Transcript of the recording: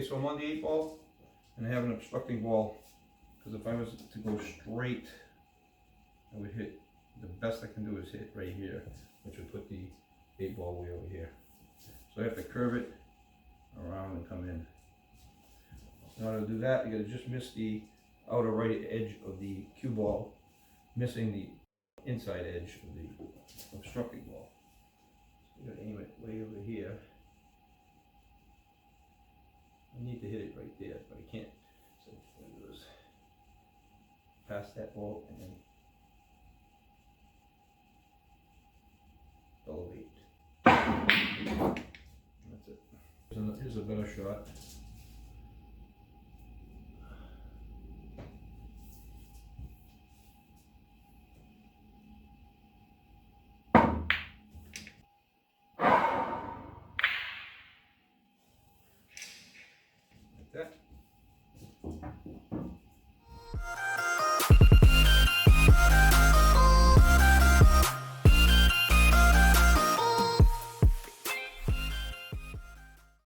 so I'm on the 8-ball, and I have an obstructing ball, because if I was to go straight, I would hit, the best I can do is hit right here, which would put the 8-ball way over here. So I have to curve it around and come in. In order to do that, you gotta just miss the outer right edge of the cue ball, missing the inside edge of the obstructing ball. So you gotta aim it way over here. I need to hit it right there, but I can't. So what I'm gonna do is pass that ball and then elevate. That's it. Here's a better shot. Like that.